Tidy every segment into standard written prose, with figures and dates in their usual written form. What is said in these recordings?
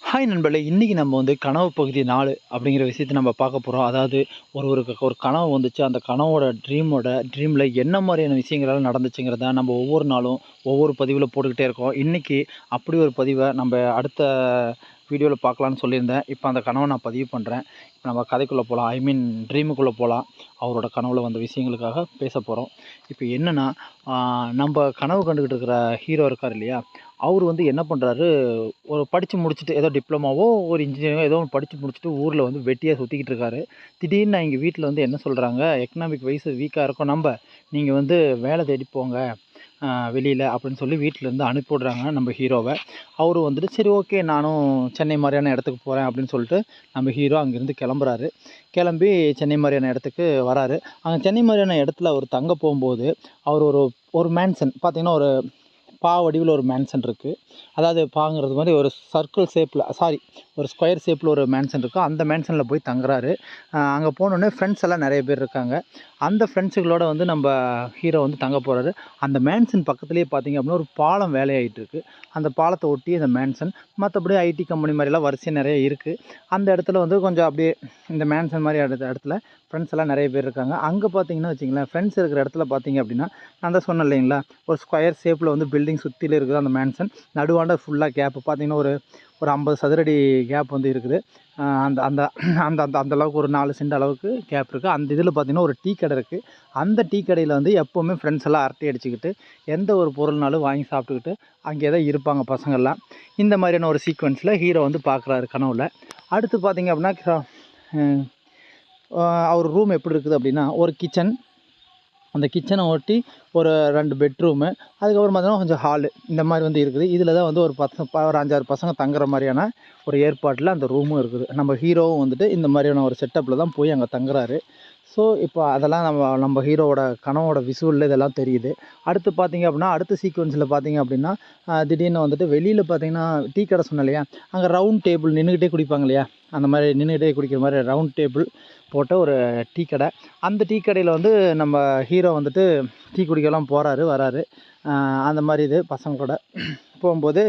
Hi நண்பர்களே! இன்னைக்கு நம்ம வந்து கனவு பகுதி 4 அப்படிங்கிற விஷயத்த நம்ம பார்க்க போறோம். அதாவது ஒருவருக்கு ஒரு கனவு வந்துச்சு. அந்த கனவோட ட்ரீம்ல என்ன மாரியான விஷயங்கள்லாம் நடந்துச்சுங்கிறத நம்ம ஒவ்வொரு நாளும் ஒவ்வொரு பதிவுல போட்டுக்கிட்டே இருக்கோம். இன்னைக்கு அப்படி ஒரு பதிவ நம்ம அடுத்த வீடியோல பார்க்கலான்னு சொல்லியிருந்தேன். இப்ப அந்த கனவ நான் பதிவு பண்றேன். இப்ப நம்ம கதைக்குள்ள போலாம். ஐ மீன் ட்ரீமுக்குள்ள போலாம். அவரோட கனவுல வந்த விஷயங்களுக்காக பேசப் போறோம். இப்ப என்னன்னா, ஆ நம்ப கனவு கண்டுகிட்டு இருக்கிற ஹீரோ இருக்காரு இல்லையா? அவரு வந்து என்ன பண்றாரு, ஒரு படிச்சு முடிச்சுட்டு ஏதோ டிப்ளமோவோ, ஒரு இன்ஜினியரிங்கோ ஏதோ ஒண்ணு படிச்சு முடிச்சுட்டு ஊர்ல வந்து வெட்டியா சுத்திக்கிட்டு இருக்காரு. திடீர்னு எங்க வீட்ல வந்து என்ன சொல்றாங்க, எக்கனாமிக் வைஸ் வீக்கா இருக்கோம் நம்ப. நீங்க வந்து வேலை தேடி போங்க வெளியில அப்படின்னு சொல்லி வீட்லருந்து அனுப்பி விடுறாங்க நம்ம ஹீரோவ. அவரு வந்துட்டு சரி ஓகே நானும் சென்னை மாரியான இடத்துக்கு போறேன் அப்படின்னு சொல்லிட்டு, நம்ம ஹீரோ அங்கேருந்து கிளம்புறாரு. கிளம்பி சென்னை மாரியான இடத்துக்கு வராரு. அங்க சென்னை மாரியான இடத்துல அவரு தங்க போம்போது, அவர் ஒரு ஒரு மேன்ஷன் பார்த்தீங்கன்னா, ஒரு வடிவில ஒரு மேன்ஷன் இருக்கு. அதாவது பாங்கிறது மாரி ஒரு சர்க்கிள் ஷேப்ல ஒரு ஸ்கொயர் ஷேப்ல ஒரு மேன்ஷன் இருக்கு. அந்த மேன்ஷன்ல போய் தங்குறாரு. அங்க போனோனே ஃப்ரெண்ட்ஸ் எல்லாம் நெறைய பேர் இருக்காங்க. அந்த ஃப்ரெண்ட்ஸுகளோட வந்து நம்ப ஹீரோ வந்து தங்க போறாரு. அந்த மேன்ஷன் பக்கத்திலேயே பார்த்தீங்க அப்படின்னா, ஒரு பாலம் வேலையாயிட்டு இருக்கு. அந்த பாலத்த ஒட்டி அந்த மேன்ஷன். மத்தபடி ஐடி கம்பெனி மாரிலாம் வரிசையா நெறைய இருக்கு. அந்த இடத்துல வந்து கொஞ்சம் அப்படியே இந்த மேன்ஷன் மாரி இடத்துல ஃப்ரெண்ட்ஸ் எல்லாம் நெறைய பேர் இருக்காங்க. அங்க பார்த்தீங்கன்னா வச்சுக்கங்களேன், ஃப்ரெண்ட்ஸ் இருக்கிற இடத்துல பார்த்தீங்க அப்படின்னா, நான் தான் சொன்னேன் இல்லைங்களா? ஒரு ஸ்கொயர் ஷேப்ல வந்து பில்டிங் சுத்திலும் இருக்குது அந்த மேன்ஷன். நடுவாண்ட ஃபுல்லா கேப் பார்த்தீங்கன்னா, ஒரு ஒரு 50 சதுரடி கேப் வந்து இருக்குது. அந்த அந்த அந்த அந்த அந்த அளவுக்கு ஒரு 4 சென்ட் அளவுக்கு கேப் இருக்கு. அந்த இதில பார்த்தீங்கன்னா, ஒரு டீ கடை இருக்கு. அந்த டீ கடையில வந்து எப்பவுமே ஃப்ரெண்ட்ஸ் எல்லாம் அரட்டை அடிச்சுக்கிட்டு, எந்த ஒரு பொருள்னாலும் வாங்கி சாப்பிட்டுக்கிட்டு, அங்கே தான் இருப்பாங்க பசங்கள்லாம். இந்த மாதிரியான ஒரு சீக்வென்ஸ்ல ஹீரோ வந்து பார்க்குறாரு கனவுல. அடுத்து பார்த்தீங்க அப்படின்னா, அவர் ரூம் எப்படி இருக்குது அப்படின்னா, ஒரு கிச்சன் அந்த கிச்சனை ஒட்டி ஒரு 2 பெட்ரூமு, அதுக்கப்புறம் பார்த்தீங்கன்னா கொஞ்சம் ஹாலு இந்த மாதிரி வந்து இருக்குது. இதில தான் வந்து ஒரு 5, 6 பசங்க தங்குற மாரியான ஒரு ஏற்பாட்டில அந்த ரூமும் இருக்குது. நம்ம ஹீரோவும் வந்துட்டு இந்த மாதிரியான ஒரு செட்டப்பில தான் போய் அங்க தங்குறாரு. ஸோ, இப்போ அதெல்லாம் நம்ம ஹீரோவோட கனவோட விசுவல்ல இதெல்லாம் தெரியுது. அடுத்து பார்த்தீங்க அப்படின்னா, அடுத்த சீக்வென்ஸில பார்த்தீங்க அப்படின்னா, திடீர்னு வந்துட்டு வெளியில பார்த்தீங்கன்னா, டீ கடை சொன்னேன் இல்லையா? அங்க ரவுண்ட் டேபிள் நின்னுக்கிட்டே குடிப்பாங்க இல்லையா? அந்த மாரி நின்னுக்கிட்டே குடிக்கிற மாரி ரவுண்ட் டேபிள் போட்ட ஒரு டீ கடை. அந்த டீ கடையில வந்து நம்ம ஹீரோ வந்துட்டு டீ குடிக்கலாம் போறாரு, வராரு. அந்த மாரி இது பசங்க கூட போம்போது,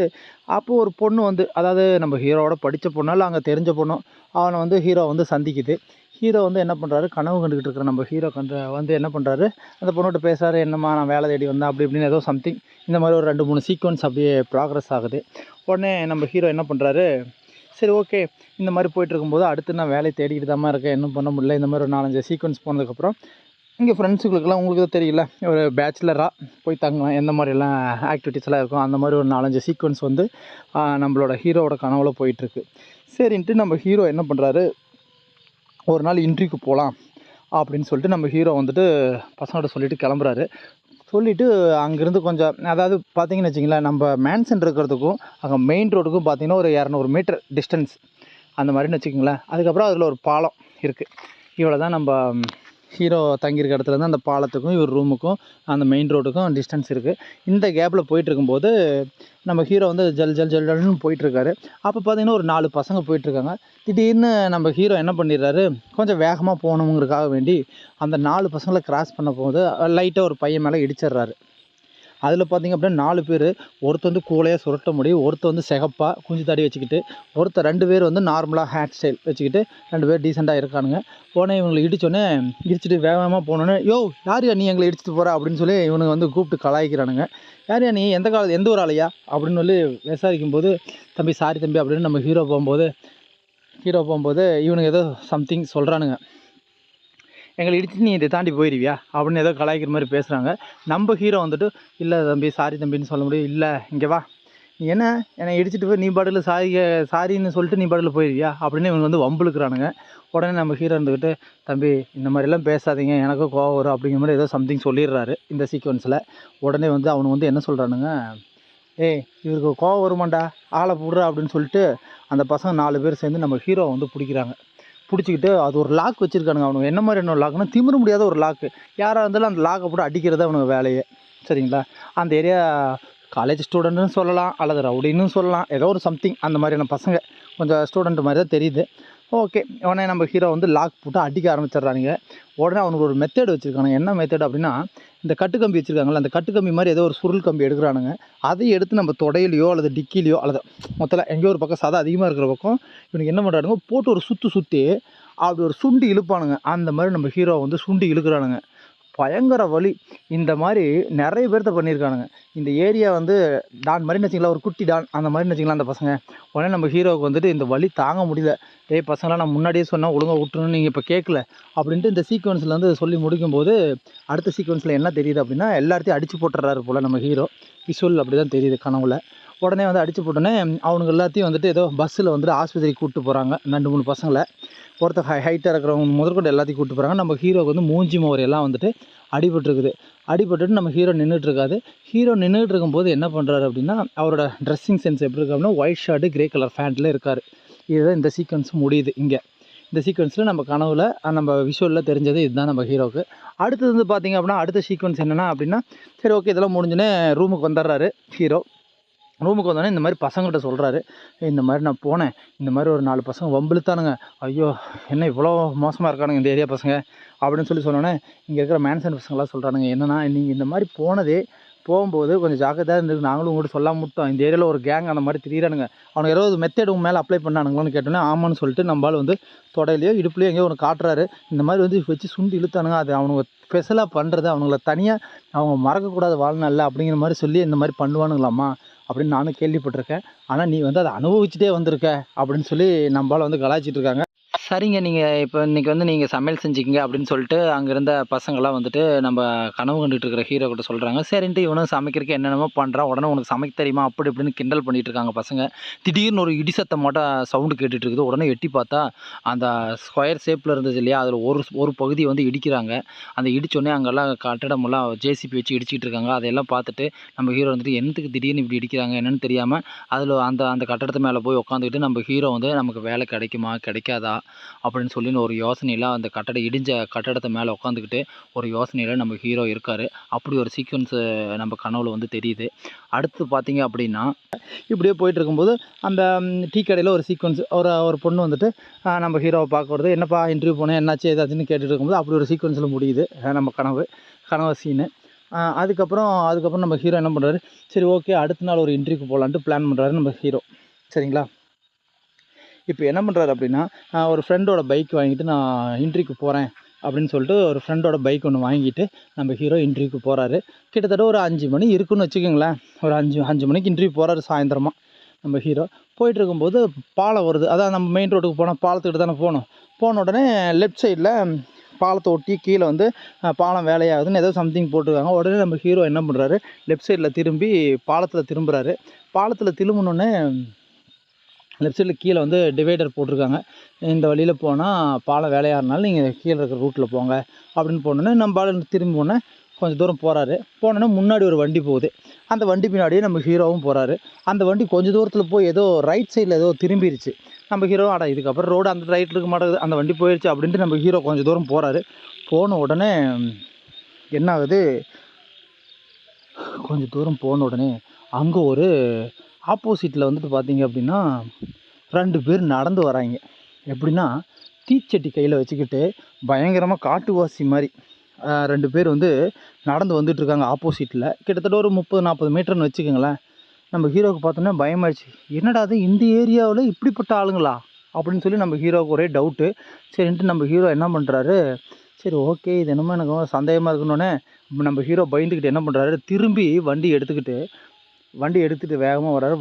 அப்போ ஒரு பொண்ணு வந்து அதாவது நம்ம ஹீரோவோட படிச்ச பொண்ணோ, இல்ல அங்க தெரிஞ்ச பொண்ணோ, அவன வந்து ஹீரோ வந்து சந்திக்குது. ஹீரோ வந்து என்ன பண்றாரு, கனவு கண்டுகிட்டு இருக்கிற நம்ம ஹீரோ வந்து என்ன பண்றாரு, அந்த பொண்ணுகிட்ட பேசுறாரு. "என்னம்மா நான் வேலை தேடி வந்தேன்" அப்படி இப்படின்னு ஏதோ சம்திங் இந்த மாரி ஒரு 2, 3 சீக்வென்ஸ் அப்படியே ப்ராக்ரஸ் ஆகுது. உடனே நம்ம ஹீரோ என்ன பண்றாரு, சரி ஓகே இந்த மாரி போயிட்டுருக்கும்போது, அடுத்து நான் வேலை தேடிக்கிட்டு தாம்மா இருக்கேன். இன்னும் பண்ண முடியல. இந்த மாரி ஒரு 4, 5 சீக்வென்ஸ் போனதுக்கப்புறம், இங்கே ஃப்ரெண்ட்ஸுகளுக்கெல்லாம் உங்களுக்கு தான் தெரியும்ல, ஒரு பேச்சுலரா போய் தங்கலாம். எந்த மாரிலாம் ஆக்டிவிட்டீஸ்லாம் இருக்கும். அந்த மாரி ஒரு 4, 5 சீக்வென்ஸ் வந்து நம்மளோட ஹீரோவோட கனவுல போயிட்டுருக்கு. சரின்ட்டு நம்ம ஹீரோ என்ன பண்றாரு, ஒரு நாள் இன்டர்வியூக்கு போலாம் அப்படின்னு சொல்லிட்டு நம்ம ஹீரோ வந்துட்டு பசங்கள்ட்ட சொல்லிட்டு கிளம்புறாரு. சொல்லிட்டு அங்கேருந்து கொஞ்சம் அதாவது பார்த்தீங்கன்னு வச்சுக்கங்களேன், நம்ம மேன்ஷன் இருக்கிறதுக்கும், அங்கே மெயின் ரோடுக்கும் பார்த்தீங்கன்னா, ஒரு 200 மீட்டர் டிஸ்டன்ஸ் அந்த மாரின்னு வச்சுக்கங்களேன். அதுக்கப்புறம் அதில ஒரு பாலம் இருக்கு. இவ்வளோ தான் நம்ப ஹீரோ தங்கியிருக்க இடத்துலேருந்து அந்த பாலத்துக்கும், இவர் ரூமுக்கும், அந்த மெயின் ரோடுக்கும் டிஸ்டன்ஸ் இருக்கு. இந்த கேப்பில போயிட்டுருக்கும்போது, நம்ம ஹீரோ வந்து ஜல் ஜல் ஜல் ஜல்ன்னு போயிட்டுருக்காரு. அப்போ பார்த்தீங்கன்னா, ஒரு 4 பசங்க போயிட்டுருக்காங்க. திடீர்னு நம்ம ஹீரோ என்ன பண்ணிடுறாரு, கொஞ்சம் வேகமா போகணுங்கிறதுக்காக வேண்டி, அந்த 4 பசங்கள கிராஸ் பண்ணும்போது, லைட்டா ஒரு பையன் மேல இடிச்சிடுறாரு. அதில பார்த்தீங்க அப்படின்னா 4 பேரு. ஒருத்தன் வந்து கூலயா சுருட்ட முடி, ஒருத்தன் வந்து சிகப்பா குஞ்சு தாடி வச்சுக்கிட்டு, ஒருத்தன் 2 பேர் வந்து நார்மலா ஹேர் ஸ்டைல் வச்சுக்கிட்டு 2 பேர் டீசென்ட்டா இருக்கானுங்க. உடனே இவங்கள இடிச்சோனே, இடிச்சுட்டு வேகமா போனோனே, "யோவ்! யாருய்யா நீ எங்கள இடிச்சுட்டு போற?" அப்படின்னு சொல்லி இவனுங்க வந்து கூப்பிட்டு கலாய்க்கிறானுங்க. "யாருய்யா நீ? எந்த ஊர் ஆளுய்யா?" அப்படின்னு சொல்லி விசாரிக்கும்போது, "தம்பி சாரி தம்பி" அப்படின்னு நம்ம ஹீரோ போம்போது இவனுங்க ஏதோ சம்திங் சொல்றானுங்க. எங்கள இடிச்சுட்டு நீ இத தாண்டி போயிருவியா? அப்படின்னு ஏதோ கலாய்க்கிற மாரி பேசுறாங்க. நம்ப ஹீரோ வந்துட்டு, "இல்ல தம்பி, சாரி தம்பின்னு சொல்ல முடியும். இல்ல இங்க வா. நீ என்ன என்னை இடிச்சுட்டு போய் நீ பாட்டுல சாரின்னு சொல்லிட்டு நீ பாட்டுல போயிருவியா?" அப்படின்னு இவனுங்க வந்து வம்பிழுக்குறானுங்க. உடனே நம்ம ஹீரோ இருந்துக்கிட்டு, "தம்பி இந்த மாரிலாம் பேசாதீங்க. எனக்கும் கோவம் வரும்." அப்படிங்கிற மாரி ஏதோ சம்திங் சொல்லிடுறாரு இந்த சீக்வென்ஸ்ல. உடனே வந்து அவனுங்க வந்து என்ன சொல்றானுங்க, "ஏய் இவருக்கு கோவம் வருமான்டா, ஆள புட்றா" அப்படின்னு சொல்லிட்டு அந்த பசங்க 4 பேர் சேர்ந்து நம்ம ஹீரோவ வந்து புடிக்கிறாங்க. புடிச்சுக்கிட்டு அது ஒரு லாக் வச்சிருக்கானுங்க. அவனுங்க என்ன மாதிரியான ஒரு லாக்னா, திமிர முடியாத ஒரு லாக்கு. யாரா இருந்தாலும் அந்த லாக்க போட்டு அடிக்கிறது அவனுங்க வேலையே. சரிங்களா? அந்த ஏரியா காலேஜ் ஸ்டூடண்ட்டுன்னு சொல்லலாம், அல்லது ரவுடின்னு சொல்லலாம். ஏதோ ஒரு சம்திங் அந்த மாதிரியான பசங்க. கொஞ்சம் ஸ்டூடண்ட் மாரி தான் தெரியுது. ஓகே, உடனே நம்ம ஹீரோ வந்து லாக் போட்டு அடிக்க ஆரம்பிச்சிடுறானுங்க. உடனே அவனுக்கு ஒரு மெத்தட் வச்சுருக்கானுங்க. என்ன மெத்தட் அப்படின்னா, இந்த கட்டுக்கம்பி வச்சுருக்காங்கல்ல, அந்த கட்டுக்கம்பி மாதிரி ஏதோ ஒரு சுருள் கம்பி எடுக்கிறானுங்க. அதை எடுத்து நம்ம தொடையிலையோ அல்லது டிக்கிலையோ அல்லது மொத்தத்தில் எங்கேயோ ஒரு பக்கம் சதை அதிகமாக இருக்கிற பக்கம் இவனுக்கு என்ன பண்ணுறானுங்க, போட்டு ஒரு சுற்றி அப்படி ஒரு சுண்டி இழுப்பானுங்க. அந்த மாதிரி நம்ம ஹீரோ வந்து சுண்டி இழுக்கிறானுங்க. பயங்கர வலி. இந்த மாதிரி நிறைய பேர்த்த பண்ணியிருக்கானுங்க. இந்த ஏரியா வந்து டான் மாதிரின்னு வச்சுக்கலாம், ஒரு குட்டி டான் அந்த மாதிரின்னு வச்சுக்கலாம் அந்த பசங்க. உடனே நம்ம ஹீரோவுக்கு வந்துட்டு இந்த வலி தாங்க முடியல. டேய் பசங்களாம், நான் முன்னாடியே சொன்னால் ஒழுங்காக விட்டுருன்னு நீங்கள் இப்போ கேட்கல அப்படின்ட்டு இந்த சீக்வன்ஸில் வந்து சொல்லி முடிக்கும்போது, அடுத்த சீக்வன்ஸில் என்ன தெரியுது அப்படின்னா, எல்லாத்தையும் அடித்து போட்டுறாரு போல் நம்ம ஹீரோ. விஷுவல் அப்படி தான் தெரியுது கனவுல. உடனே வந்து அடித்து போட்டோன்னே அவனுங்க எல்லாத்தையும் வந்துட்டு ஏதோ பஸ்ஸில் வந்துட்டு ஆஸ்பத்திரிக்கு கூப்பிட்டு போகிறாங்க 2-3 பசங்களை. ஒருத்தர் ஹைட்டாக இருக்கிறவங்க முதற்கொண்டு எல்லாத்தையும் கூப்பிட்டு போகிறாங்க. நம்ம ஹீரோவுக்கு வந்து மூஞ்சி மோர் எல்லாம் வந்துட்டு அடிபட்டுருக்குது. அடிபட்டுட்டு நம்ம ஹீரோ நின்றுட்டுருக்காது. ஹீரோ நின்றுட்டு இருக்கும்போது என்ன பண்ணுறாரு அப்படின்னா, அவரோட ட்ரெஸ்ஸிங் சென்ஸ் எப்படி இருக்குது அப்படின்னா, ஒயிட் ஷர்ட்டு கிரே கலர் ஃபேண்ட்டில் இருக்கார். இதுதான் இந்த சீக்வன்ஸ் முடியுது இங்கே. இந்த சீக்வன்ஸில் நம்ம கனவுல நம்ம விஷுவலில் தெரிஞ்சது இதுதான் நம்ம ஹீரோவுக்கு. அடுத்தது வந்து பார்த்திங்க அப்படின்னா, அடுத்த சீக்வன்ஸ் என்னென்னா அப்படின்னா, சரி ஓகே இதெல்லாம் முடிஞ்சுனே ரூமுக்கு வந்துடுறாரு ஹீரோ. ரூமுக்கு வந்தோடனே இந்த மாதிரி பசங்கள்கிட்ட சொல்கிறாரு, இந்த மாதிரி நான் போனேன், இந்த மாதிரி ஒரு 4 பசங்க வம்பிழுத்தானுங்க, ஐயோ என்ன இவ்வளோ மோசமாக இருக்கானுங்க இந்த ஏரியா பசங்க அப்படின்னு சொன்னோன்னே, இங்கே இருக்கிற மேன்சன் பசங்களாம் சொல்கிறானுங்க, என்னென்னா நீங்கள் இந்த மாதிரி போகும்போது கொஞ்சம் ஜாக்கிரதையாக இருந்துருக்கு, நாங்களும் உங்கள்கிட்ட சொல்லாம விட்டோம், இந்த ஏரியாவில் ஒரு கேங் அந்த மாதிரி திரியிறானுங்க, அவனுக்கு ஏதாவது மெத்தட் உங்க மேலே அப்ளை பண்ணானுங்களான்னு கேட்டோன்னே ஆமான்னு சொல்லிட்டு நம்மளால் வந்து தொடையிலையோ இடுப்புலையோ எங்கேயோ ஒன்று காட்டுறாரு. இந்த மாதிரி வந்து வச்சு சுண்டி இழுத்தானுங்க, அது அவனுங்க ஸ்பெஷலாக பண்ணுறது, அவங்கள தனியாக அவங்க மறக்கக்கூடாது வாழ்நாளில் அப்படிங்கிற மாதிரி சொல்லி இந்த மாதிரி பண்ணுவானுங்களாம்மா அப்படின்னு நானும் கேள்விப்பட்டிருக்கேன். ஆனால் நீ வந்து அதை அனுபவிச்சுட்டே வந்திருக்க அப்படின்னு சொல்லி நம்மளால் வந்து கலாய்ச்சிட்டு இருக்காங்க. சரிங்க, நீங்கள் இப்போ இன்றைக்கி வந்து நீங்கள் சமையல் செஞ்சுக்கிங்க அப்படின்னு சொல்லிட்டு அங்கே இருந்த பசங்களாம் வந்துட்டு நம்ம கனவு கண்டுட்டு இருக்கிற ஹீரோ கிட்ட சொல்கிறாங்க. சரின்ட்டு இவனும் சமைக்கிறதுக்கு என்னென்னமோ பண்ணுறான். உடனே உனக்கு சமைக்க தெரியுமா அப்படி இப்படின்னு கிண்டல் பண்ணிகிட்டு இருக்காங்க பசங்க. திடீர்னு ஒரு இடி சத்தம் மட்டும் சவுண்டு கேட்டுட்டு இருக்குது. உடனே எட்டி பார்த்தா அந்த ஸ்கொயர் ஷேப்பில் இருந்தது இல்லையா, அதில் ஒரு பகுதியை வந்து இடிக்கிறாங்க. அந்த இடிச்சோடனே அங்கெல்லாம் கட்டடமெல்லாம் ஜேசிபி வச்சு இடிச்சிட்டு இருக்காங்க. அதையெல்லாம் பார்த்துட்டு நம்ம ஹீரோ வந்துட்டு என்னத்துக்கு திடீர்னு இப்படி இடிக்கிறாங்க என்னென்னு தெரியாமல் அதில் அந்த அந்த கட்டடத்து மேலே போய் உட்காந்துக்கிட்டு நம்ம ஹீரோ வந்து நமக்கு வேலை கிடைக்குமா கிடைக்காதா அப்படின்னு சொல்லி ஒரு யோசனையில் அந்த இடிஞ்ச கட்டடத்தை மேலே உட்காந்துக்கிட்டு ஒரு யோசனையில் நம்ம ஹீரோ இருக்கார். அப்படி ஒரு சீக்வன்ஸு நம்ம கனவுல வந்து தெரியுது. அடுத்து பார்த்தீங்க அப்படின்னா, இப்படியே போயிட்டு இருக்கும்போது அந்த டீ கடையில் ஒரு சீக்வன்ஸ் ஒரு பொண்ணு வந்துட்டு நம்ம ஹீரோவை பார்க்க வருது. என்னப்பா இன்டர்வியூ போனேன் என்னாச்சு ஏதாச்சுன்னு கேட்டுட்டு இருக்கும்போது அப்படி ஒரு சீக்வன்ஸில் முடியுது நம்ம கனவு சீனு. அதுக்கப்புறம் நம்ம ஹீரோ என்ன பண்ணுறாரு, சரி ஓகே அடுத்த நாள் ஒரு இன்டர்வியூக்கு போகலான்ட்டு பிளான் பண்ணுறாரு நம்ம ஹீரோ. சரிங்களா, இப்போ என்ன பண்ணுறாரு அப்படின்னா, ஒரு ஃப்ரெண்டோட பைக் வாங்கிட்டு நான் இன்டர்வியூக்கு போகிறேன் அப்படின்னு சொல்லிட்டு ஒரு ஃப்ரெண்டோட பைக் ஒன்று வாங்கிட்டு நம்ம ஹீரோ இன்டர்வியூக்கு போகிறாரு. கிட்டத்தட்ட ஒரு 5 மணி இருக்குன்னு வச்சுக்கோங்களேன். ஒரு 5 மணிக்கு இன்டர்வியூ போகிறாரு சாயந்தரமாக. நம்ம ஹீரோ போயிட்டு இருக்கும்போது பாலம் வருது. அதான் நம்ம மெயின் ரோட்டுக்கு போனால் பாலத்துக்கிட்ட தானே போகணும். போன உடனே லெஃப்ட் சைடில் பாலத்தை ஒட்டி கீழே வந்து பாலம் வேலையாகுதுன்னு ஏதோ சம்திங் போட்டிருக்காங்க. உடனே நம்ம ஹீரோ என்ன பண்ணுறாரு, லெஃப்ட் சைடில் திரும்பி பாலத்தில் திரும்புகிறாரு. பாலத்தில் திரும்பினோடனே லெஃப்ட் சைடில் கீழே வந்து டிவைடர் போட்டிருக்காங்க. இந்த வழியில் போனால் பாலம் வேலையாகிறனால நீங்கள் கீழே இருக்கிற ரூட்டில் போங்க அப்படின்னு போனோன்னே நம்ம ஆளு திரும்பி போனேன் கொஞ்சம் தூரம் போகிறாரு. போனோன்னே முன்னாடி ஒரு வண்டி போகுது. அந்த வண்டி பின்னாடியே நம்ம ஹீரோவும் போகிறாரு. அந்த வண்டி கொஞ்சம் தூரத்தில் போய் ஏதோ ரைட் சைடில் ஏதோ திரும்பிடுச்சு. நம்ம ஹீரோ இதுக்கப்புறம் ரோடு அந்த ரைட்டில் இருக்க மாட்டேங்குது, அந்த வண்டி போயிடுச்சு அப்படின்ட்டு நம்ம ஹீரோ கொஞ்சம் தூரம் போகிறாரு. போன உடனே என்ன ஆகுது, கொஞ்சம் தூரம் போன உடனே அங்கே ஒரு ஆப்போசிட்டில் வந்துட்டு பார்த்தீங்க அப்படின்னா 2 பேர் நடந்து வராங்க. எப்படின்னா தீச்சட்டி கையில் வச்சுக்கிட்டு பயங்கரமாக காட்டுவாசி மாதிரி 2 பேர் வந்து நடந்து வந்துட்டுருக்காங்க ஆப்போசிட்டில். கிட்டத்தட்ட ஒரு 30-40 மீட்டர்னு வச்சுக்கோங்களேன். நம்ம ஹீரோவுக்கு பார்த்தோன்னா பயமாயிடுச்சு. என்னடா அது இந்த ஏரியாவில் இப்படிப்பட்ட ஆளுங்களா அப்படின்னு சொல்லி நம்ம ஹீரோவுக்கு ஒரே டவுட்டு. சரின்ட்டு நம்ம ஹீரோ என்ன பண்ணுறாரு, சரி ஓகே இது என்னமோ எனக்கு சந்தேகமாக இருக்குன்னொன்னே நம்ம ஹீரோ பயந்துக்கிட்டு என்ன பண்ணுறாரு, திரும்பி வண்டி எடுத்துகிட்டு வேகமாக வர்றாரு.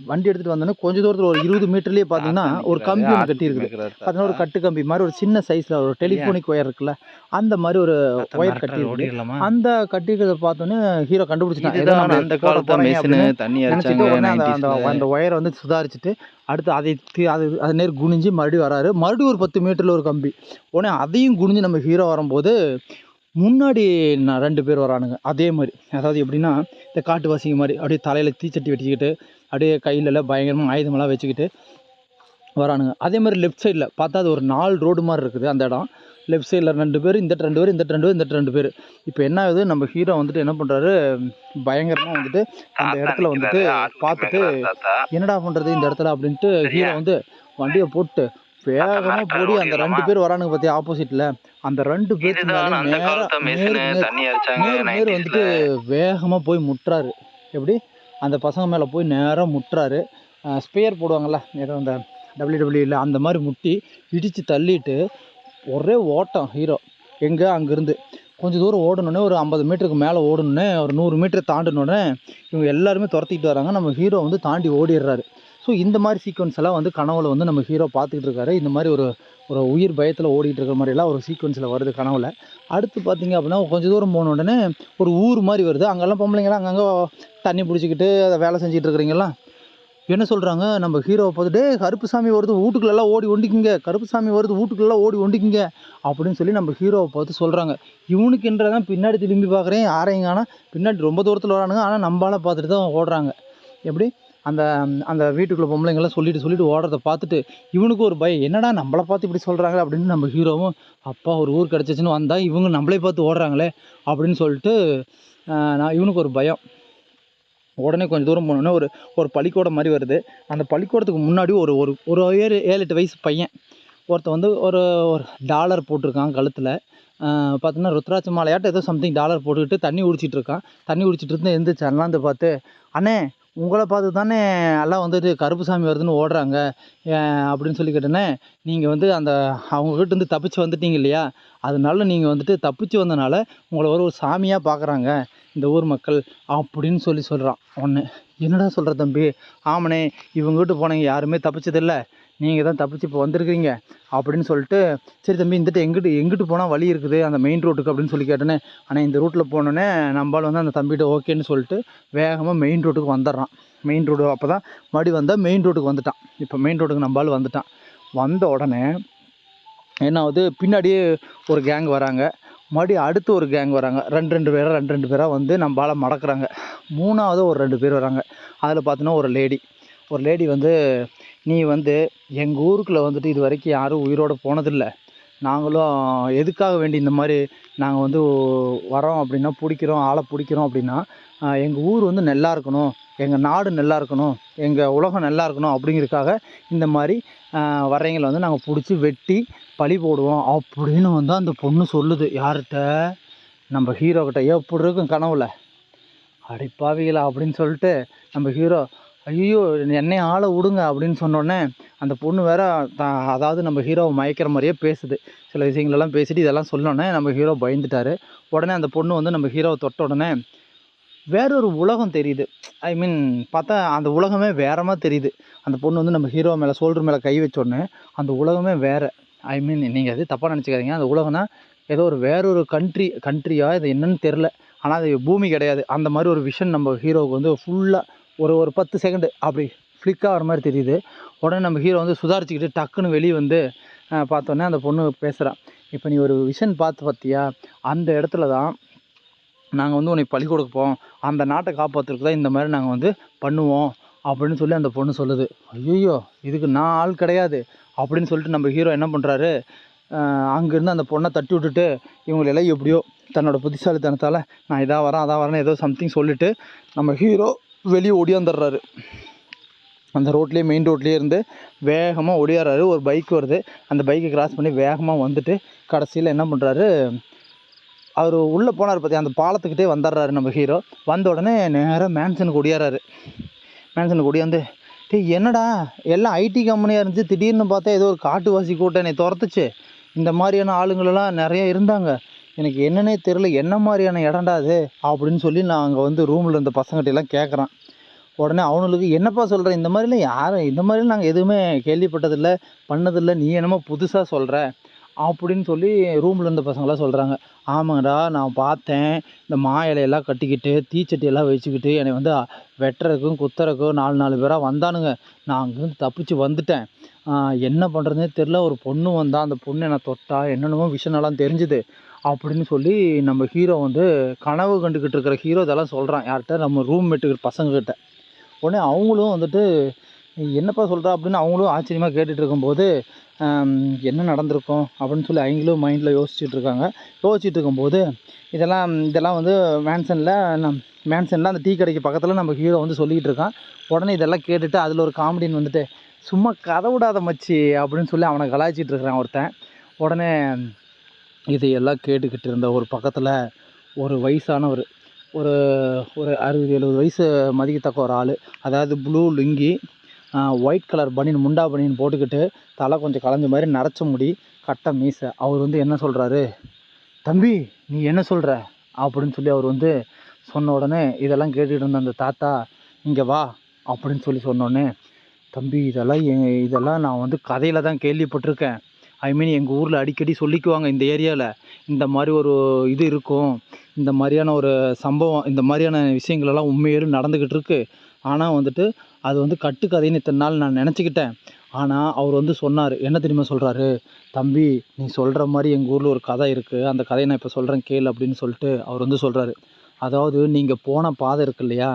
வண்டி எடுத்துகிட்டு வந்தோன்னே கொஞ்சம் தூரத்தில் ஒரு 20 மீட்டர்லேயே பார்த்தீங்கன்னா ஒரு கம்பி ஒன்று கட்டியிருக்குது. பார்த்தீங்கன்னா ஒரு கட்டு கம்பி மாதிரி ஒரு சின்ன சைஸில் ஒரு டெலிஃபோனிக் ஒயர் இருக்குல்ல, அந்த மாதிரி ஒரு ஒயர் கட்டியிருக்கு. அந்த கட்டிக்கிறத பார்த்தோன்னே ஹீரோ கண்டுபிடிச்சிட்டான். அந்த ஒயரை வந்து சுதாரிச்சுட்டு அடுத்து அதை நேர் குனிஞ்சு மறுபடியும் வராரு. மறுபடியும் ஒரு 10 மீட்டரில் ஒரு கம்பி. உடனே அதையும் குனிஞ்சு நம்ம ஹீரோ வரும்போது முன்னாடி 2 பேர் வரானுங்க. அதே மாதிரி அதாவது எப்படின்னா இந்த காட்டுவாசிங்க மாதிரி அப்படியே தலையில் தீச்சட்டி வெட்டிக்கிட்டு அப்படியே கையிலலாம் பயங்கரமாக ஆயுதமெல்லாம் வச்சுக்கிட்டு வரானுங்க. அதே மாதிரி லெஃப்ட் சைடில் பார்த்தா அது ஒரு 4 ரோடு மாதிரி இருக்குது அந்த இடம். லெஃப்ட் சைடில் 2 பேர், இந்த 2 பேர், இந்த 2 பேர், இந்த 2 பேர். இப்போ என்ன ஆகுது, நம்ம ஹீரோ வந்துட்டு என்ன பண்ணுறாரு, பயங்கரமாக வந்துட்டு அந்த இடத்துல வந்துட்டு பார்த்துட்டு என்னடா பண்ணுறது இந்த இடத்துல அப்படின்ட்டு ஹீரோ வந்து வண்டியை போட்டு வேகமாக போடி அந்த 2 பேர் வரானுங்க பார்த்தியா ஆப்போசிட்டில், அந்த 2 பேருக்கு நேர் வந்துட்டு வேகமாக போய் முட்டுறாரு. எப்படி அந்த பசங்க மேலே போய் நேராக முட்டுறாரு. ஸ்பேர் போடுவாங்கள்ல ஏதோ அந்த WWE அந்த மாதிரி முட்டி இடித்து தள்ளிட்டு ஒரே ஓட்டம் ஹீரோ. எங்கே அங்கேருந்து கொஞ்சம் தூரம் ஓடணுன்னே ஒரு 50 மீட்டருக்கு மேலே ஓடணுன்னே ஒரு 100 மீட்டர் தாண்டினோடனே இவங்க எல்லாருமே துரத்திக்கிட்டு வராங்க. நம்ம ஹீரோ வந்து தாண்டி ஓடிடுறாரு. ஸோ இந்த மாதிரி சீக்வன்ஸ் எல்லாம் வந்து கனவுல வந்து நம்ம ஹீரோ பார்த்துக்கிட்டு இருக்காரு. இந்த மாதிரி ஒரு உயிர் பயத்தில் ஓடிட்டு இருக்கிற மாதிரிலாம் ஒரு சீக்வன்ஸில் வருது கனவுல. அடுத்து பார்த்தீங்க அப்படின்னா கொஞ்சம் தூரம் போன உடனே ஒரு ஊர் மாதிரி வருது. அங்கெல்லாம் பொம்பளைங்களாம் அங்கங்கே தண்ணி பிடிச்சிக்கிட்டு அதை வேலை செஞ்சுட்டு இருக்கிறீங்களா என்ன சொல்கிறாங்க, நம்ம ஹீரோவை பார்த்துட்டு கருப்புசாமி வருது வீட்டுக்குள்ளெல்லாம் ஓடி ஒண்டிக்கிங்க, கருப்புசாமி வருது வீட்டுக்குள்ளெல்லாம் ஓடி ஒண்டிக்கிங்க அப்படின்னு சொல்லி நம்ம ஹீரோவை பார்த்து சொல்கிறாங்க. இவனுக்கு என்றதான் பின்னாடி திரும்பி பார்க்குறேன் யாரையும் ஆனால் பின்னாடி ரொம்ப தூரத்தில் வரானுங்க. ஆனால் நம்மளால் பார்த்துட்டு தான் ஓடுறாங்க. எப்படி அந்த அந்த வீட்டுக்குள்ளே பொம்பளைங்கெல்லாம் சொல்லிட்டு ஓடுறத பார்த்துட்டு இவனுக்கு ஒரு பயம், என்னடா நம்மளை பார்த்து இப்படி சொல்கிறாங்க அப்படின்னு. நம்ம ஹீரோவும் அப்பா ஒரு ஊர் கிடச்சிச்சின்னு வந்தால் இவங்க நம்மளே பார்த்து ஓடுறாங்களே அப்படின்னு சொல்லிட்டு இவனுக்கு ஒரு பயம். உடனே கொஞ்சம் தூரம் போனோடனே ஒரு பள்ளிக்கூடம் மாதிரி வருது. அந்த பள்ளிக்கூடத்துக்கு முன்னாடி ஒரு 7-8 வயசு பையன் ஒருத்தன் வந்து ஒரு டாலர் போட்டிருக்கான் கழுத்தில். பார்த்தீங்கன்னா ருத்ராட்ச மாலையாட்ட ஏதோ சம்திங் டாலர் போட்டுக்கிட்டு தண்ணி குடிச்சிட்டு இருக்கான். தண்ணி குடிச்சிட்டு இருந்து எந்திரிச்சு அண்ணாந்து பார்த்து, அண்ணே உங்களை பார்த்து தானே எல்லாம் வந்துட்டு கருப்புசாமி வருதுன்னு ஓடுறாங்க அப்படின்னு சொல்லி கேட்டேனே, நீங்கள் வந்து அந்த அவங்கக்கிட்டேருந்து தப்பிச்சு வந்துட்டீங்க இல்லையா, அதனால நீங்கள் வந்துட்டு தப்பிச்சு வந்தனால உங்களை ஒரு சாமியாக பார்க்குறாங்க இந்த ஊர் மக்கள் அப்படின்னு சொல்கிறான். ஒன்று என்னடா சொல்கிற தம்பி, ஆமனே இவங்ககிட்ட போனவங்க யாருமே தப்பிச்சதில்லை, நீங்கள் தான் தப்பிச்சு இப்போ வந்திருக்கிறீங்க அப்படின்னு சொல்லிட்டு, சரி தம்பி இந்துட்டு எங்கிட்டு போனால் வழி இருக்குது அந்த மெயின் ரோட்டுக்கு அப்படின்னு சொல்லி கேட்டேனே, ஆனால் இந்த ரூட்டில் போனோன்னே நம்மளால் வந்து அந்த தம்பிகிட்ட ஓகேன்னு சொல்லிட்டு வேகமாக மெயின் ரோட்டுக்கு வந்துடுறான். மெயின் ரோடு அப்போ தான் மறுபடி வந்தால் மெயின் ரோட்டுக்கு வந்துட்டான். இப்போ மெயின் ரோட்டுக்கு நம்மளால் வந்துட்டான். வந்த உடனே என்ன ஆகுது, பின்னாடியே ஒரு கேங் வராங்க, மறுபடியும் அடுத்து ஒரு கேங் வராங்க. ரெண்டு பேராக வந்து நம்மளால் மடக்குறாங்க. மூணாவது ஒரு 2 பேர் வராங்க. அதில் பார்த்தீங்கன்னா ஒரு லேடி வந்து, நீ வந்து எங்கள் ஊருக்குள்ளே வந்துட்டு இது வரைக்கும் யாரும் உயிரோடு போனதில்லை, நாங்களும் எதுக்காக வேண்டி இந்த மாதிரி நாங்கள் வந்து வரோம் அப்படின்னா ஆளை பிடிக்கிறோம் அப்படின்னா எங்கள் ஊர் வந்து நல்லா இருக்கணும், எங்கள் நாடு நல்லா இருக்கணும், எங்கள் உலகம் நல்லா இருக்கணும் அப்படிங்கிறதுக்காக இந்த மாதிரி வர்றவங்களை வந்து நாங்கள் பிடிச்சி வெட்டி பழி போடுவோம் அப்படின்னு வந்து அந்த பொண்ணு சொல்லுது. யார்கிட்ட, நம்ம ஹீரோக்கிட்ட. எப்படி இருக்கும் கனவுல, அடிப்பாவிகளா அப்படின்னு சொல்லிட்டு நம்ம ஹீரோ ஐயோ என்னை ஆளை விடுங்க அப்படின்னு சொன்னோடனே அந்த பொண்ணு வேற அதாவது நம்ம ஹீரோவை மயக்கிற மாதிரியே பேசுது. சில விஷயங்களெல்லாம் பேசிட்டு இதெல்லாம் சொன்னோடனே நம்ம ஹீரோ பயந்துட்டார். உடனே அந்த பொண்ணு வந்து நம்ம ஹீரோவை தொட்ட உடனே வேறொரு உலகம் தெரியுது. ஐ மீன் பார்த்தா அந்த உலகமே வேற மாதிரி தெரியுது. அந்த பொண்ணு வந்து நம்ம ஹீரோ மேலே ஷோல்டர் மேலே கை வச்சோடனே அந்த உலகமே வேறு. ஐ மீன் நீங்கள் அது தப்பாக நினச்சிக்காதீங்க, அந்த உலகம்னா ஏதோ வேறொரு கண்ட்ரியா இது என்னன்னு தெரில, ஆனால் அது பூமி கிடையாது. அந்த மாதிரி ஒரு விஷன் நம்ம ஹீரோவுக்கு வந்து ஃபுல்லாக ஒரு 10 செகண்டு அப்படி ஃப்ளிக் ஆகிற மாதிரி தெரியுது. உடனே நம்ம ஹீரோ வந்து சுதாரிச்சுக்கிட்டு டக்குன்னு வெளியே வந்து பார்த்தோன்னே அந்த பொண்ணு பேசுகிறான், இப்போ நீ ஒரு விஷன் பார்த்தியா, அந்த இடத்துல தான் நாங்கள் வந்து உன்னை பழி கொடுப்போம், அந்த நாட்டை காப்பாற்றுறதுக்கு தான் இந்த மாதிரி நாங்கள் வந்து பண்ணுவோம் அப்படின்னு சொல்லி அந்த பொண்ணு சொல்லுது. ஐயோ இதுக்கு நான் ஆள் கிடையாது அப்படின்னு சொல்லிட்டு நம்ம ஹீரோ என்ன பண்ணுறாரு, அங்கேருந்து அந்த பொண்ணை தட்டி விட்டுட்டு இவங்களெல்லாம் எப்படியோ தன்னோட புத்திசாலித்தனத்தால் நான் இதாக வரேன்னு ஏதோ சம்திங் சொல்லிவிட்டு நம்ம ஹீரோ வெளியே ஓடியாந்துடுறாரு. அந்த ரோட்லேயே மெயின் ரோட்லேயே இருந்து வேகமாக ஓடியாடுறாரு. ஒரு பைக் வருது, அந்த பைக்கை கிராஸ் பண்ணி வேகமாக வந்துட்டு கடைசியில் என்ன பண்ணுறாரு, அவர் உள்ளே போனார் பார்த்தியா அந்த பாலத்துக்கிட்டே வந்துடுறாரு நம்ம ஹீரோ. வந்த உடனே நேராக மேன்சனுக்கு ஓடியாடுறாரு. மேன்சனுக்கு ஓடியாந்து, என்னடா எல்லாம் ஐடி கம்பெனியாக இருந்துச்சு, திடீர்னு பார்த்தா ஏதோ ஒரு காட்டுவாசி கூட்டம் என்னை துரத்துச்சு, இந்த மாதிரியான ஆளுங்களெல்லாம் நிறையா இருந்தாங்க, எனக்கு என்னன்னே தெரில, என்ன மாதிரியான இடம்டா அது அப்படின்னு சொல்லி நான் அங்கே வந்து ரூமில் இருந்த பசங்கள்கிட்டலாம் கேட்குறான். உடனே அவனுக்கு என்னப்பா சொல்கிறேன், இந்த மாதிரிலாம் யாரும் இந்த மாதிரிலாம் நாங்கள் எதுவுமே கேள்விப்பட்டதில்லை பண்ணதில்லை, நீ என்னமோ புதுசாக சொல்கிற அப்படின்னு சொல்லி ரூமில் இருந்த பசங்களாம் சொல்கிறாங்க. ஆமாங்கடா நான் பார்த்தேன், இந்த மா இலையெல்லாம் கட்டிக்கிட்டு தீச்சட்டியெல்லாம் வச்சுக்கிட்டு என்னை வந்து வெட்டுறதுக்கும் குத்துறதுக்கும் 4 பேராக வந்தானுங்க, நான் அங்கேருந்து தப்பிச்சு வந்துட்டேன், என்ன பண்ணுறதுனே தெரில, ஒரு பொண்ணு வந்தால் அந்த பொண்ணு என்னை தொட்டா, என்னென்னமோ விஷயம்லாம் தெரிஞ்சுது அப்படின்னு சொல்லி நம்ம ஹீரோ வந்து கனவு கண்டுக்கிட்டு இருக்கிற ஹீரோ இதெல்லாம் சொல்கிறான். யார்கிட்ட, நம்ம ரூம்மேட்டு பசங்கக்கிட்ட. உடனே அவங்களும் வந்துட்டு என்னப்பா சொல்கிறா அப்படின்னு அவங்களும் ஆச்சரியமாக கேட்டுட்டு இருக்கும்போது என்ன நடந்திருக்கும் அப்படின்னு சொல்லி அவங்களும் மைண்டில் யோசிச்சுட்டு இருக்கும்போது இதெல்லாம் வந்து மேன்சனில் அந்த டீ கடைக்கு பக்கத்தில் நம்ம ஹீரோ வந்து சொல்லிக்கிட்டு இருக்கான். உடனே இதெல்லாம் கேட்டுட்டு அதில் ஒரு காமெடின்னு வந்துட்டு, சும்மா கதை விடாத மச்சி அப்படின்னு சொல்லி அவனை கலாய்ச்சிட்டு இருக்கிறான் ஒருத்தன். உடனே இதையெல்லாம் கேட்டுக்கிட்டு இருந்த ஒரு பக்கத்தில் ஒரு வயசானவர், ஒரு ஒரு 60-70 வயசு மதிக்கத்தக்க ஒரு ஆள், அதாவது ப்ளூ லுங்கி, ஒயிட் கலர் பனியன், முண்டா பனியன் போட்டுக்கிட்டு, தலை கொஞ்சம் கலைஞ்ச மாதிரி நரைச்ச முடி, கட்டை மீசை. அவர் வந்து என்ன சொல்கிறாரு, தம்பி நீ என்ன சொல்கிற அப்படின்னு சொல்லி அவர் வந்து சொன்ன உடனே இதெல்லாம் கேட்டுக்கிட்டு இருந்த அந்த தாத்தா, இங்கே வா அப்படின்னு சொல்லி சொன்னோடனே, தம்பி இதெல்லாம் நான் வந்து கதையில் தான் கேள்விப்பட்டிருக்கேன். ஐ மீன் எங்கள் ஊரில் அடிக்கடி சொல்லிக்குவாங்க இந்த ஏரியாவில் இந்த மாதிரி ஒரு இது இருக்கும், இந்த மாதிரியான ஒரு சம்பவம், இந்த மாதிரியான விஷயங்களெல்லாம் உண்மையிலும் நடந்துக்கிட்டு இருக்கு. ஆனால் வந்துட்டு அது வந்து கட்டுக்கதைன்னு இத்தனை நாள் நான் நினச்சிக்கிட்டேன். ஆனால் அவர் வந்து சொன்னார், என்ன தெரியுமா சொல்கிறாரு, தம்பி நீ சொல்கிற மாதிரி எங்கள் ஊரில் ஒரு கதை இருக்குது, அந்த கதையை நான் இப்போ சொல்கிறேன் கேளு அப்படின்னு சொல்லிட்டு அவர் வந்து சொல்கிறாரு. அதாவது நீங்கள் போன பாதை இருக்கு இல்லையா,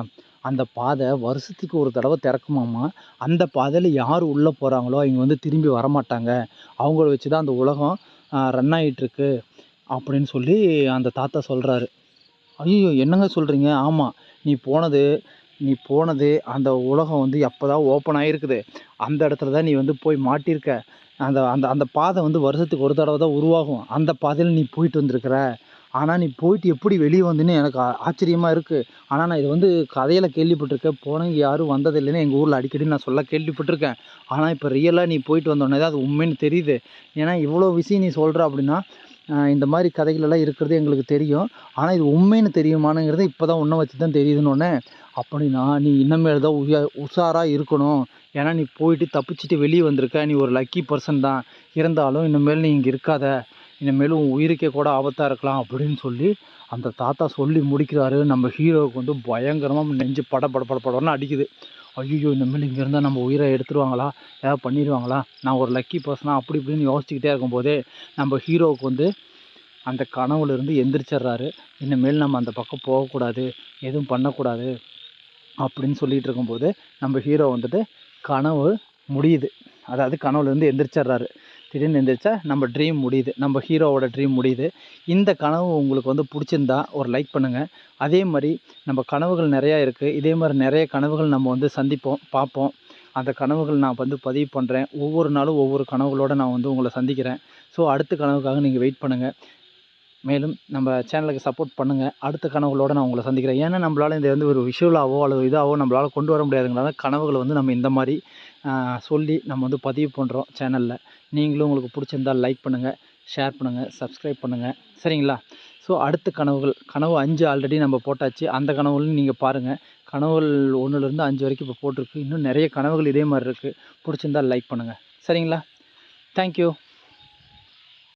அந்த பாதை வருஷத்துக்கு ஒரு தடவை திறக்குமாமா. அந்த பாதையில் யார் உள்ளே போகிறாங்களோ அவங்க வந்து திரும்பி வரமாட்டாங்க. அவங்கள வச்சு தான் அந்த உலகம் ரன் ஆகிட்டுருக்கு அப்படின்னு சொல்லி அந்த தாத்தா சொல்கிறாரு. ஐயோ என்னங்க சொல்கிறீங்க? ஆமாம், நீ போனது அந்த உலகம் வந்து எப்போ தான் ஓப்பன் ஆகிருக்குது, அந்த இடத்துல தான் நீ வந்து போய் மாட்டியிருக்க. அந்த அந்த அந்த பாதை வந்து வருஷத்துக்கு ஒரு தடவை தான் உருவாகும். அந்த பாதையில் நீ போயிட்டு வந்திருக்கிற. ஆனால் நீ போயிட்டு எப்படி வெளியே வந்தேன்னு எனக்கு ஆச்சரியமாக இருக்குது. ஆனால் நான் இது வந்து கதையில் கேள்விப்பட்டிருக்கேன், போனவங்க யாரும் வந்ததில்லைன்னு எங்கள் ஊரில் அடிக்கடி நான் சொல்ல கேள்விப்பட்டிருக்கேன். ஆனால் இப்போ ரியலாக நீ போயிட்டு வந்தோடனே தான் அது உண்மைன்னு தெரியுது. ஏன்னா இவ்வளோ விஷயம் நீ சொல்கிற அப்படின்னா இந்த மாதிரி கதைகளெல்லாம் இருக்கிறது எங்களுக்கு தெரியும். ஆனால் இது உண்மைன்னு தெரியுமானுங்கிறது இப்போ தான் உன்னை வச்சு தான் தெரியுதுன்னொன்னே, அப்படின்னா நீ இனிமேல் தான் உஷாராக இருக்கணும். ஏன்னா நீ போயிட்டு தப்பிச்சுட்டு வெளியே வந்திருக்க, நீ ஒரு லக்கி பர்சன் தான். இருந்தாலும் இனிமேல் நீ இங்கே இருக்காத, இனிமேல் உன் உயிருக்கே கூட ஆபத்தாக இருக்கலாம் அப்படின்னு சொல்லி அந்த தாத்தா சொல்லி முடிக்கிறாரு. நம்ம ஹீரோவுக்கு வந்து பயங்கரமாக நெஞ்சு படன்னு அடிக்குது. ஐயோ இனிமேல் இங்கே இருந்தால் நம்ம உயிரை எடுத்துருவாங்களா, ஏதாவது பண்ணிடுவாங்களா, நான் ஒரு லக்கி பர்சனா அப்படி இப்படின்னு யோசிச்சுக்கிட்டே இருக்கும்போதே நம்ம ஹீரோவுக்கு வந்து அந்த கனவுலேருந்து எந்திரிச்சிட்றாரு. இனிமேல் நம்ம அந்த பக்கம் போகக்கூடாது, எதுவும் பண்ணக்கூடாது அப்படின்னு சொல்லிகிட்டு இருக்கும்போது நம்ம ஹீரோ வந்துட்டு கனவு முடியுது. அதாவது கனவுலேருந்து எந்திரிச்சிட்றாரு. திடீர்னு எந்திரிச்சா நம்ம ட்ரீம் முடியுது, நம்ம ஹீரோவோட ட்ரீம் முடியுது. இந்த கனவு உங்களுக்கு வந்து பிடிச்சிருந்தா ஒரு லைக் பண்ணுங்கள். அதே மாதிரி நம்ம கனவுகள் நிறையா இருக்குது. இதே மாதிரி நிறைய கனவுகள் நம்ம வந்து பார்ப்போம். அந்த கனவுகள் நான் வந்து பதிவு பண்ணுறேன். ஒவ்வொரு நாளும் ஒவ்வொரு கனவுகளோடு நான் வந்து உங்களை சந்திக்கிறேன். ஸோ அடுத்த கனவுக்காக நீங்கள் வெயிட் பண்ணுங்கள். மேலும் நம்ம சேனலுக்கு சப்போர்ட் பண்ணுங்கள். அடுத்த கனவுகளோடு நான் உங்களை சந்திக்கிறேன். ஏன்னா நம்மளால் இந்த வந்து ஒரு விஷுவலாவோ அல்லது இதாகவோ நம்மளால் கொண்டு வர முடியாதுங்கிறனால கனவுகளை வந்து நம்ம இந்த மாதிரி சொல்லி நம்ம வந்து பதிவு பண்ணுறோம் சேனலில். நீங்களும் உங்களுக்கு பிடிச்சிருந்தால் லைக் பண்ணுங்கள், ஷேர் பண்ணுங்கள், சப்ஸ்கிரைப் பண்ணுங்கள். சரிங்களா? ஸோ அடுத்த கனவு 5 ஆல்ரெடி நம்ம போட்டாச்சு. அந்த கனவுகளையும் நீங்கள் பாருங்கள். கனவுகள் 1லேருந்து 5 வரைக்கும் இப்போ போட்டிருக்கு. இன்னும் நிறைய கனவுகள் இதே மாதிரி இருக்குது. பிடிச்சிருந்தால் லைக் பண்ணுங்கள். சரிங்களா? தேங்க்யூ.